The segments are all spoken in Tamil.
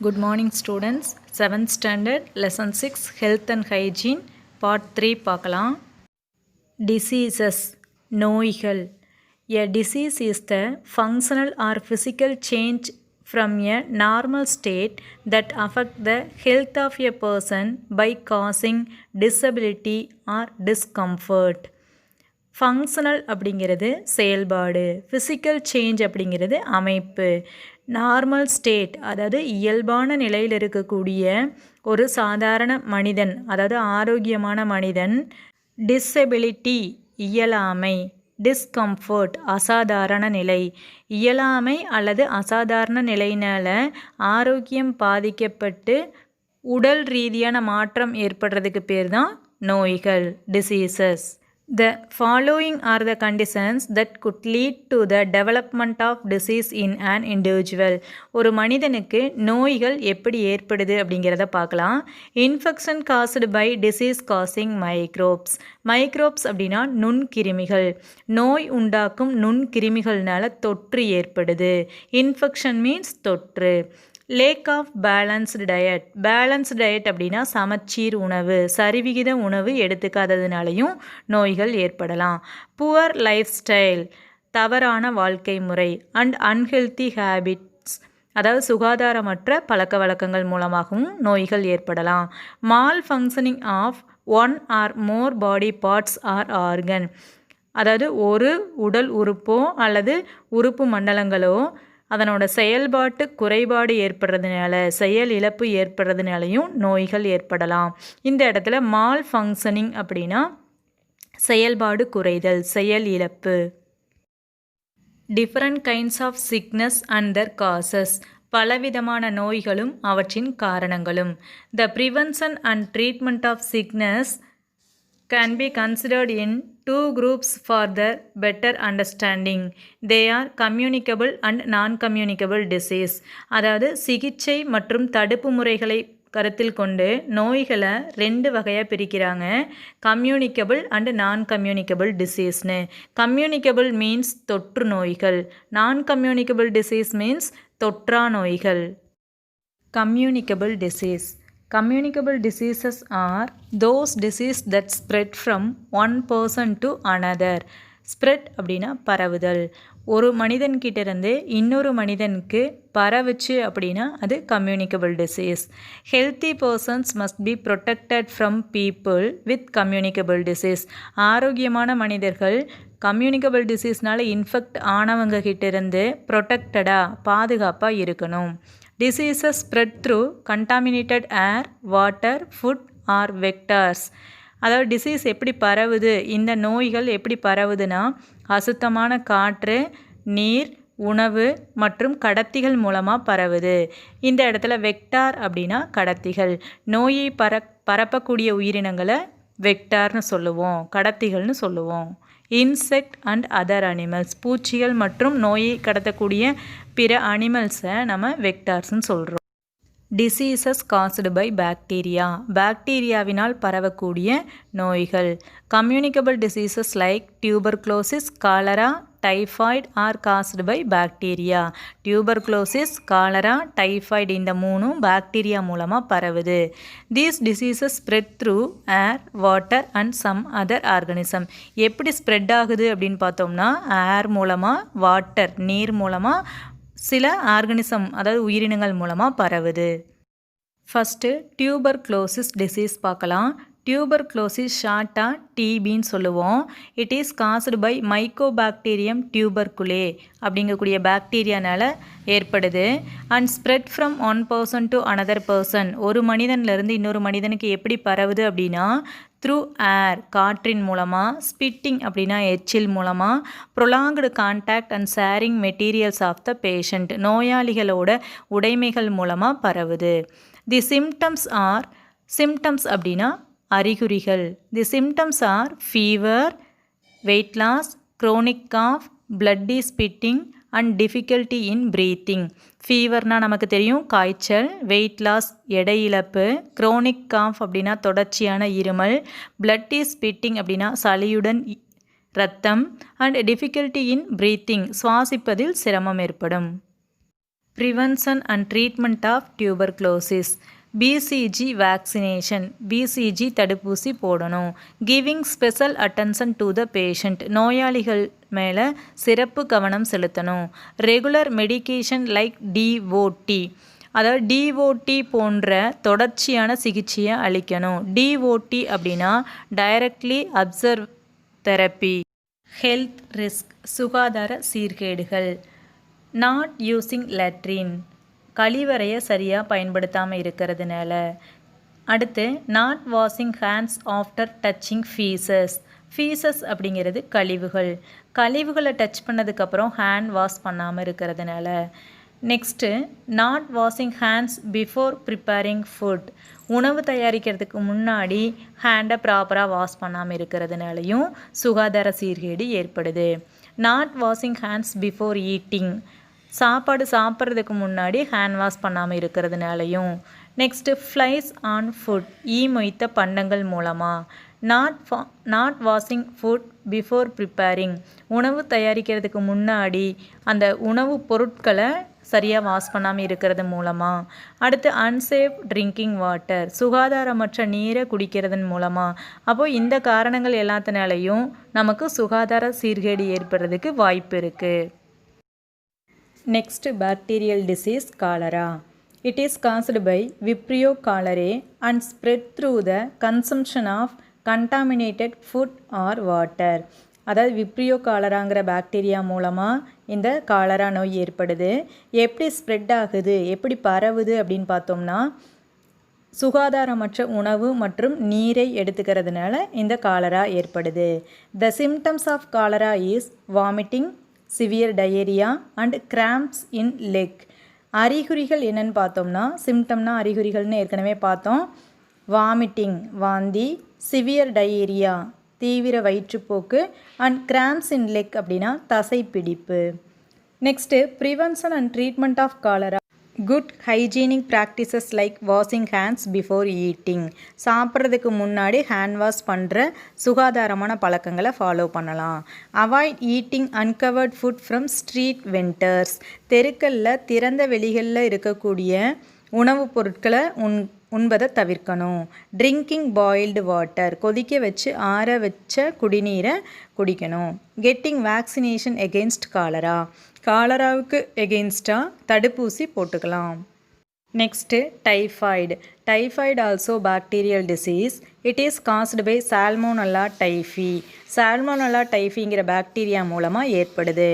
Good morning students. 7th standard lesson 6 health and hygiene part 3 பார்க்கலாம். Diseases நோய்கள். A disease is the functional or physical change from a normal state that affect the health of a person by causing disability or discomfort. Functional அப்படிங்கிறது செயல்பாடு, ஃபிசிக்கல் சேஞ்ச் அப்படிங்கிறது அமைப்பு, நார்மல் ஸ்டேட் அதாவது இயல்பான நிலையில் இருக்கக்கூடிய ஒரு சாதாரண மனிதன் அதாவது ஆரோக்கியமான மனிதன், டிசபிலிட்டி இயலாமை, டிஸ்கம்ஃபர்ட் அசாதாரண நிலை, இயலாமை அல்லது அசாதாரண நிலையினால் ஆரோக்கியம் பாதிக்கப்பட்டு உடல் ரீதியான மாற்றம் ஏற்படுறதுக்கு பேர் தான் நோய்கள், diseases. The following are the conditions that could lead to the development of disease in an individual. ஒரு மனிதனுக்கு நோய்கள் எப்படி ஏற்படுது அப்படிங்கிறத பார்க்கலாம். Infection caused by disease causing microbes. Microbes அப்படின்னா நுண்கிருமிகள். நோய் உண்டாக்கும் நுண்கிருமிகள்னால தொற்று ஏற்படுது. இன்ஃபெக்ஷன் மீன்ஸ் தொற்று. Lack of balanced diet. Balanced diet அப்படின்னா சமச்சீர் உணவு, சரிவிகித உணவு எடுத்துக்காததுனாலையும் நோய்கள் ஏற்படலாம். புவர் லைஃப் ஸ்டைல் தவறான வாழ்க்கை முறை. அண்ட் அன்ஹெல்தி ஹேபிட்ஸ் அதாவது சுகாதாரமற்ற பழக்க வழக்கங்கள் மூலமாகவும் நோய்கள் ஏற்படலாம். Malfunctioning of one or more body parts or organ. அதாவது ஒரு உடல் உறுப்போ அல்லது உறுப்பு மண்டலங்களோ அதனோட செயல்பாட்டு குறைபாடு ஏற்படுறதுனால, செயல் இழப்பு ஏற்படுறதுனாலையும் நோய்கள் ஏற்படலாம். இந்த இடத்துல மால் ஃபங்க்ஷனிங் அப்படின்னா செயல்பாடு குறைதல், செயல் இழப்பு. Different kinds of sickness and their causes. பலவிதமான நோய்களும் அவற்றின் காரணங்களும். The prevention and treatment of sickness can be considered in two groups for the better understanding. They are communicable and non-communicable disease. அதாவது சிகிச்சை மற்றும் தடுப்பு முறைகளை கருத்தில் கொண்டு நோய்களை 2 வகையாக பிரிக்கிறாங்க. கம்யூனிகபிள் அண்ட் நான் கம்யூனிகபிள் டிசீஸ்னு. கம்யூனிகபிள் மீன்ஸ் தொற்று நோய்கள், நான் கம்யூனிகபிள் டிசீஸ் மீன்ஸ் தொற்றா நோய்கள். Communicable disease. Communicable diseases are those diseases that spread from one person to another. Spread அப்படின்னா பரவுதல். ஒரு மனிதன்கிட்ட இருந்து இன்னொரு மனிதனுக்கு பரவுச்சு அப்படின்னா அது communicable disease. Healthy persons must be protected from people with communicable disease. ஆரோக்கியமான மனிதர்கள் கம்யூனிகபிள் டிசீஸ்னால் இன்ஃபெக்ட் ஆனவங்க கிட்ட இருந்து ப்ரொடெக்டடாக பாதுகாப்பாக இருக்கணும். Diseases spread through contaminated air, water, food or vectors. அதாவது டிசீஸ் எப்படி பரவுது, இந்த நோய்கள் எப்படி பரவுதுன்னா அசுத்தமான காற்று, நீர், உணவு மற்றும் கடத்திகள் மூலமாக பரவுது. இந்த இடத்துல வெக்டார் அப்படின்னா கடத்திகள். நோயை பரப்பக்கூடிய உயிரினங்களை வெக்டார்னு சொல்லுவோம், கடத்திகள்னு சொல்லுவோம். Insect and other animals. பூச்சிகள் மற்றும் நோயை கடத்தக்கூடிய பிற அனிமல்ஸை நம்ம வெக்டார்ஸ்ன்னு சொல்கிறோம். Diseases caused by bacteria. பாக்டீரியாவினால் பரவக்கூடிய நோய்கள். Communicable diseases like tuberculosis, cholera, typhoid are caused by bacteria. Tuberculosis, cholera, typhoid இந்த 3ம் பாக்டீரியா மூலமாக பரவுது. These diseases spread through air, water and some other organism. எப்படி ஸ்ப்ரெட் ஆகுது அப்படின்னு பார்த்தோம்னா ஏர் மூலமாக, வாட்டர் நீர் மூலமாக, சில ஆர்கனிசம் அதாவது உயிரினங்கள் மூலமாக பரவுது. ஃபஸ்ட்டு டியூபர்குலோசிஸ் டிசீஸ் பார்க்கலாம். டியூபர்குலோசிஸ் ஷார்ட்டாக டிபின்னு சொல்லுவோம். It is caused by mycobacterium tuberculae அப்படிங்கக்கூடிய பாக்டீரியானால் ஏற்படுது. And spread from one person to another person. ஒரு மனிதன்லேருந்து இன்னொரு மனிதனுக்கு எப்படி பரவுது அப்படின்னா த்ரூ ஏர் காற்றின் மூலமாக, ஸ்பிட்டிங் அப்படின்னா எச்சில் மூலமாக, prolonged contact and sharing materials of the patient நோயாளிகளோட உடைமைகள் மூலமாக பரவுது. தி சிம்டம்ஸ் ஆர், சிம்டம்ஸ் அப்படின்னா அறிகுறிகள். The symptoms are fever, weight loss, chronic cough, bloody spitting and difficulty in breathing. ஃபீவர்னால் நமக்கு தெரியும் காய்ச்சல், வெயிட் லாஸ் எடை இழப்பு, க்ரோனிக் காஃப் அப்படின்னா தொடர்ச்சியான இருமல், பிளட்டி ஸ்பிட்டிங் அப்படின்னா சளியுடன் இரத்தம், அண்ட் டிஃபிகல்ட்டி இன் ப்ரீத்திங் சுவாசிப்பதில் சிரமம் ஏற்படும். Prevention and treatment of tuberculosis. BCG vaccination. BCG தடுப்பூசி போடணும். Giving special attention to the patient. நோயாளிகள் மேலே சிறப்பு கவனம் செலுத்தணும். Regular medication like DOT. அதாவது டிஓடி போன்ற தொடர்ச்சியான சிகிச்சையை அளிக்கணும். டிஓடி அப்படின்னா directly observe therapy. Health risk சுகாதார சீர்கேடுகள். நாட் யூஸிங் லெட்ரின் கழிவறையை சரியாக பயன்படுத்தாமல் இருக்கிறதுனால. அடுத்து not washing hands after touching faeces. Faeces அப்படிங்கிறது கழிவுகளை டச் பண்ணதுக்கப்புறம் ஹேண்ட் வாஷ் பண்ணாமல் இருக்கிறதுனால. Next not washing hands before preparing food உணவு தயாரிக்கிறதுக்கு முன்னாடி ஹேண்டை ப்ராப்பராக வாஷ் பண்ணாமல் இருக்கிறதுனாலையும் சுகாதார சீர்கேடு ஏற்படுது. Not washing hands before eating சாப்பாடு சாப்பிட்றதுக்கு முன்னாடி ஹேண்ட் வாஷ் பண்ணாமல் இருக்கிறதுனாலையும். நெக்ஸ்ட்டு ஃப்ளைஸ் ஆன் ஃபுட் மொய்த்த பண்டங்கள் மூலமாக. Not washing food before preparing உணவு தயாரிக்கிறதுக்கு முன்னாடி அந்த உணவு பொருட்களை சரியாக வாஷ் பண்ணாமல் இருக்கிறது மூலமாக. அடுத்து அன்சேஃப் ட்ரிங்கிங் வாட்டர் சுகாதாரமற்ற நீரை குடிக்கிறதன் மூலமாக. அப்போது இந்த காரணங்கள் எல்லாத்தினாலையும் நமக்கு சுகாதார சீர்கேடு ஏற்படுறதுக்கு வாய்ப்பு இருக்குது. Next bacterial disease cholera. It is caused by Vibrio cholerae and spread through the consumption of contaminated food or water. அதாவது விப்ரியோ காலராங்கிற பாக்டீரியா மூலமாக இந்த காலரா நோய் ஏற்படுது. எப்படி ஸ்ப்ரெட் ஆகுது, எப்படி பரவுது அப்படின்னு பார்த்தோம்னா சுகாதாரமற்ற உணவு மற்றும் நீரை எடுத்துக்கிறதுனால இந்த காலரா ஏற்படுது. The symptoms of cholera is vomiting, severe diarrhoea and cramps in leg. அறிகுறிகள் என்னென்னு பார்த்தோம்னா அறிகுறிகள்னு ஏற்கனவே பார்த்தோம். வாமிட்டிங் வாந்தி, சிவியர் டயேரியா தீவிர வயிற்றுப்போக்கு அண்ட் கிராம்ப்ஸ் இன் லெக் அப்படின்னா தசைப்பிடிப்பு. Next prevention and treatment of cholera. Good hygienic practices like washing hands before eating சாப்பிட்றதுக்கு முன்னாடி ஹேண்ட் வாஷ் பண்ணுற சுகாதாரமான பழக்கங்களை ஃபாலோ பண்ணலாம். Avoid eating uncovered food from street vendors தெருக்களில் திறந்த வெளிகளில் இருக்கக்கூடிய உணவுப் பொருட்களை உண்பதை தவிர்க்கணும். ட்ரிங்கிங் பாயில்டு வாட்டர் கொதிக்க வச்சு ஆற வச்ச குடிநீரை குடிக்கணும். கெட்டிங் வேக்சினேஷன் எகெயின்ஸ்ட் காலரா காலராவுக்கு எகெயின்ஸ்டாக தடுப்பூசி போட்டுக்கலாம். Next typhoid also bacterial disease. It is caused by salmonella டைஃபிங்கிற பாக்டீரியா மூலமாக ஏற்படுது.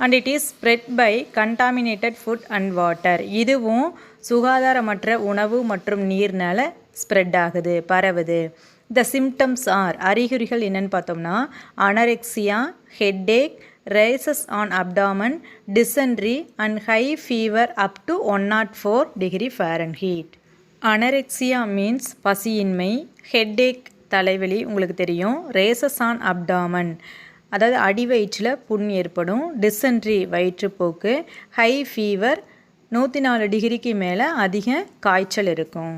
And it is spread by contaminated food and water இதுவும் சுகாதாரமற்ற உணவு மற்றும் நீர்னால ஸ்ப்ரெட் ஆகுது, பரவுது. த சிம்டம்ஸ் ஆர் அறிகுறிகள் என்னென்னு பார்த்தோம்னா anorexia, headache, rashes on abdomen, dysentery and high fever up to 104 degree Fahrenheit. Anorexia means பசியின்மை, ஹெட்டேக் தலைவலி உங்களுக்கு தெரியும், ரேசஸ் ஆன் அப்டாமன் அதாவது அடிவயிற்றில் புண் ஏற்படும், டிசென்ட்ரி வயிற்றுப்போக்கு, ஹை ஃபீவர் 104 டிகிரிக்கு மேலே அதிக காய்ச்சல் இருக்கும்.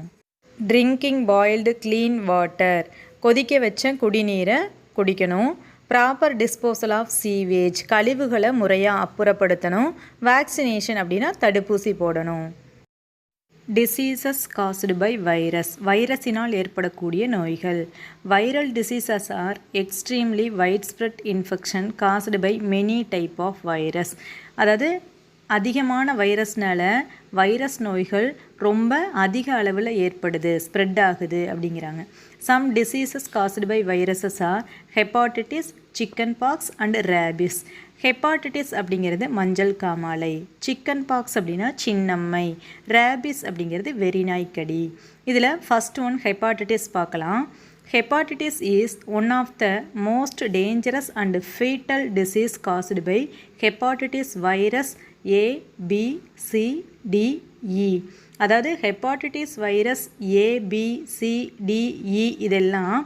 ட்ரிங்கிங் பாயில்டு க்ளீன் வாட்டர் கொதிக்க வச்ச குடிநீரை குடிக்கணும். ப்ராப்பர் டிஸ்போசல் ஆஃப் சீவேஜ் கழிவுகளை முறையாக அப்புறப்படுத்தணும். வேக்சினேஷன் அப்படின்னா தடுப்பூசி போடணும். டிசீசஸ் காஸ்டு பை வைரஸினால் ஏற்படக்கூடிய நோய்கள். Viral diseases are extremely wide spread infection caused by many type of virus. அதாவது அதிகமான வைரஸ்னால வைரஸ் நோய்கள் ரொம்ப அதிக அளவில் ஏற்படுது, ஸ்ப்ரெட் ஆகுது அப்படிங்கிறாங்க. Some diseases caused by viruses are hepatitis, chicken pox and rabies. Hepatitis அப்படிங்கிறது மஞ்சள் காமாலை, சிக்கன் பாக்ஸ் அப்படின்னா சின்னம்மை, ரேபிஸ் அப்படிங்கிறது வெறிநாய்க்கடி. இதில் ஃபஸ்ட் ஒன் ஹெப்பாட்டிட்டிஸ் பார்க்கலாம். Hepatitis is one of the most dangerous and fatal disease caused by hepatitis virus A, B, C, D, E. அதாவது hepatitis virus A, B, C, D, E இதெல்லாம்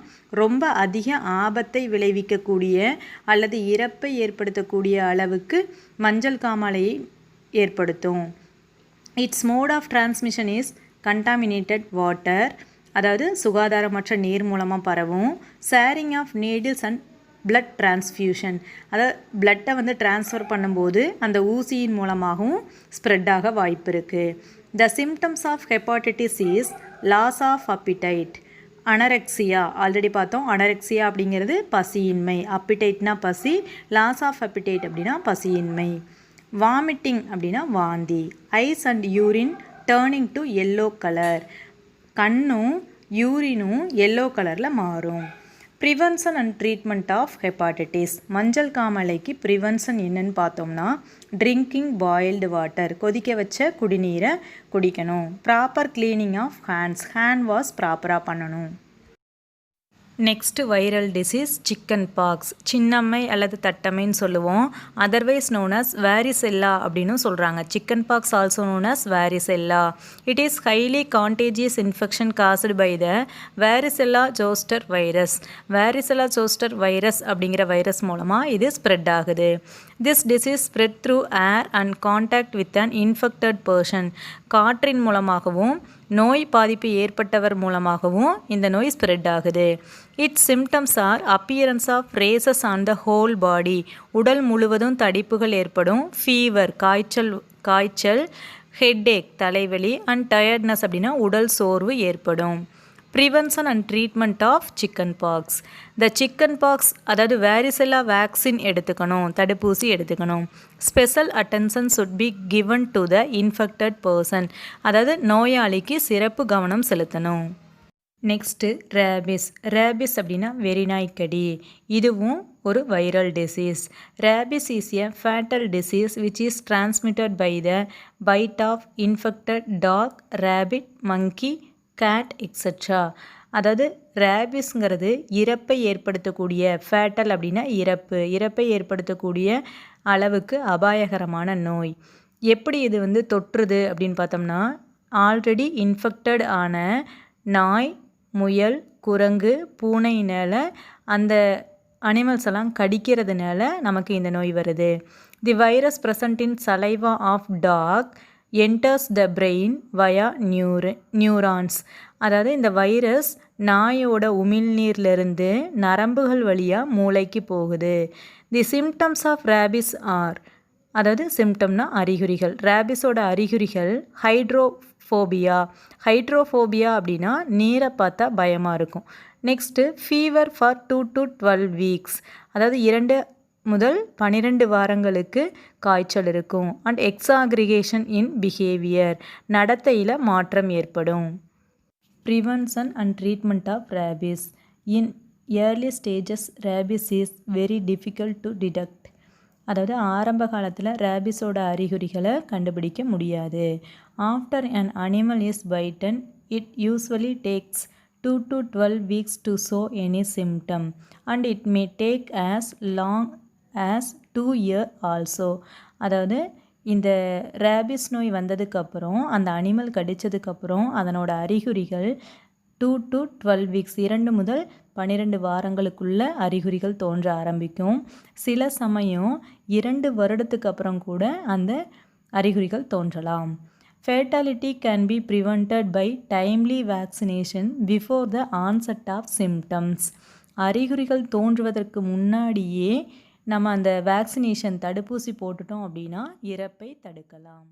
ரொம்ப அதிக ஆபத்தை விளைவிக்கக்கூடிய அல்லது இறப்பை ஏற்படுத்தக்கூடிய அளவுக்கு மஞ்சள் காமாலையை ஏற்படுத்தும். Its mode of transmission is contaminated water அதாவது சுகாதாரமற்ற நீர் மூலமாக பரவும். Sharing of needles and blood transfusion, அதாவது பிளட்டை வந்து டிரான்ஸ்ஃபர் பண்ணும்போது அந்த ஊசியின் மூலமாகவும் ஸ்ப்ரெட் ஆக வாய்ப்பு இருக்குது. The symptoms of hepatitis is loss of appetite, anorexia, already பார்த்தோம். அனரெக்சியா அப்படிங்கிறது பசியின்மை, அப்பிடைட்னா பசி, லாஸ் ஆஃப் அப்பிடைட் அப்படின்னா பசியின்மை. வாமிட்டிங் அப்படின்னா வாந்தி. Eyes and urine turning to yellow colour, கண்ணும் யூரினும் எல்லோ கலரில் மாறும். Prevention and treatment of hepatitis, மஞ்சள் காமாலைக்கு ப்ரிவென்ஷன் என்னன்னு பார்த்தோம்னா ட்ரிங்கிங் பாயில்டு வாட்டர், கொதிக்க வச்ச குடிநீரை குடிக்கணும். Proper cleaning of hands, hand wash ப்ராப்பராக பண்ணணும். Next viral disease chicken pox, சின்னம்மை அல்லது தட்டம்மைன்னு சொல்லுவோம். அதர்வைஸ் நோன் அஸ் வேரிசெல்லா அப்படின்னு சொல்கிறாங்க. Chicken pox also known as varicella. It is highly contagious infection caused by the varicella zoster virus. Varicella zoster virus அப்படிங்கிற வைரஸ் மூலமாக இது ஸ்ப்ரெட் ஆகுது. This disease spread through air and contact with an infected person, காற்றின் மூலமாகவும் நோய் பாதிப்பு ஏற்பட்டவர் மூலமாகவும் இந்த நோய் ஸ்ப்ரெட் ஆகுது. Its symptoms are appearance of rashes on the whole body, உடல் முழுவதும் தடிப்புகள் ஏற்படும். ஃபீவர், காய்ச்சல், ஹெட்டேக் தலைவலி, அண்ட் டயர்ட்னஸ் அப்படின்னா உடல் சோர்வு ஏற்படும். Prevention and treatment of chicken pox, the chicken pox அதாவது வேரிசெல்லா வேக்சின் எடுத்துக்கணும், தடுப்பூசி எடுத்துக்கணும். Special attention should be given to the infected person, அதாவது நோயாளிக்கு சிறப்பு கவனம் செலுத்தணும். Next rabies. ரேபிஸ் அப்படின்னா வெறிநாய்க்கடி, இதுவும் ஒரு viral disease. Rabies is a fatal disease which is transmitted by the bite of infected dog, rabbit, monkey, cat etcetera. அதாவது ரேபிஸ்ங்கிறது இறப்பை ஏற்படுத்தக்கூடிய, ஃபேட்டல் அப்படின்னா இறப்பை ஏற்படுத்தக்கூடிய அளவுக்கு அபாயகரமான நோய். எப்படி இது வந்து தொற்றுது அப்படின்னு பார்த்தோம்னா ஆல்ரெடி இன்ஃபெக்டட் ஆன நாய், முயல், குரங்கு, பூனையினால் அந்த அனிமல்ஸ் எல்லாம் கடிக்கிறதுனால நமக்கு இந்த நோய் வருது. The virus present in saliva of dog enters the brain via neurons, அதாவது இந்த வைரஸ் நாயோட உமிழ்நீர்லேருந்து நரம்புகள் வழியாக மூளைக்கு போகுது. தி சிம்டம்ஸ் ஆஃப் ரேபிஸ் ஆர், அதாவது சிம்டம்னா அறிகுறிகள், ரேபிஸோட அறிகுறிகள் ஹைட்ரோஃபோபியா அப்படின்னா நீரை பார்த்தா பயமாக இருக்கும். Next fever for 2 to 12 weeks, அதாவது 2 முதல் 12 வாரங்களுக்கு காய்ச்சல் இருக்கும். அண்ட் எக்ஸாக்ரிகேஷன் இன் பிஹேவியர், நடத்தையில் மாற்றம் ஏற்படும். Prevention and treatment of rabies. In early stages rabies is very difficult to detect, அதாவது ஆரம்ப காலத்தில் ரேபிஸோட அறிகுறிகளை கண்டுபிடிக்க முடியாது. After an animal is bitten, it usually takes 2 to 12 weeks to show any symptom and it may take as long as 2 years also. அதாவது இந்த ரேபிஸ் நோய் வந்ததுக்கப்புறம், அந்த அனிமல் கடித்ததுக்கப்புறம் அதனோட அறிகுறிகள் 2 to 12 weeks, 2 முதல் 12 வாரங்களுக்குள்ள அறிகுறிகள் தோன்ற ஆரம்பிக்கும். சில சமயம் 2 வருடத்துக்கு அப்புறம் கூட அந்த அறிகுறிகள் தோன்றலாம். Fatality can be prevented by timely vaccination before the onset of symptoms. அறிகுறிகள் தோன்றுவதற்கு முன்னாடியே நம்ம அந்த வேக்சினேஷன் தடுப்பூசி போட்டுட்டோம் அப்படின்னா இறப்பை தடுக்கலாம்.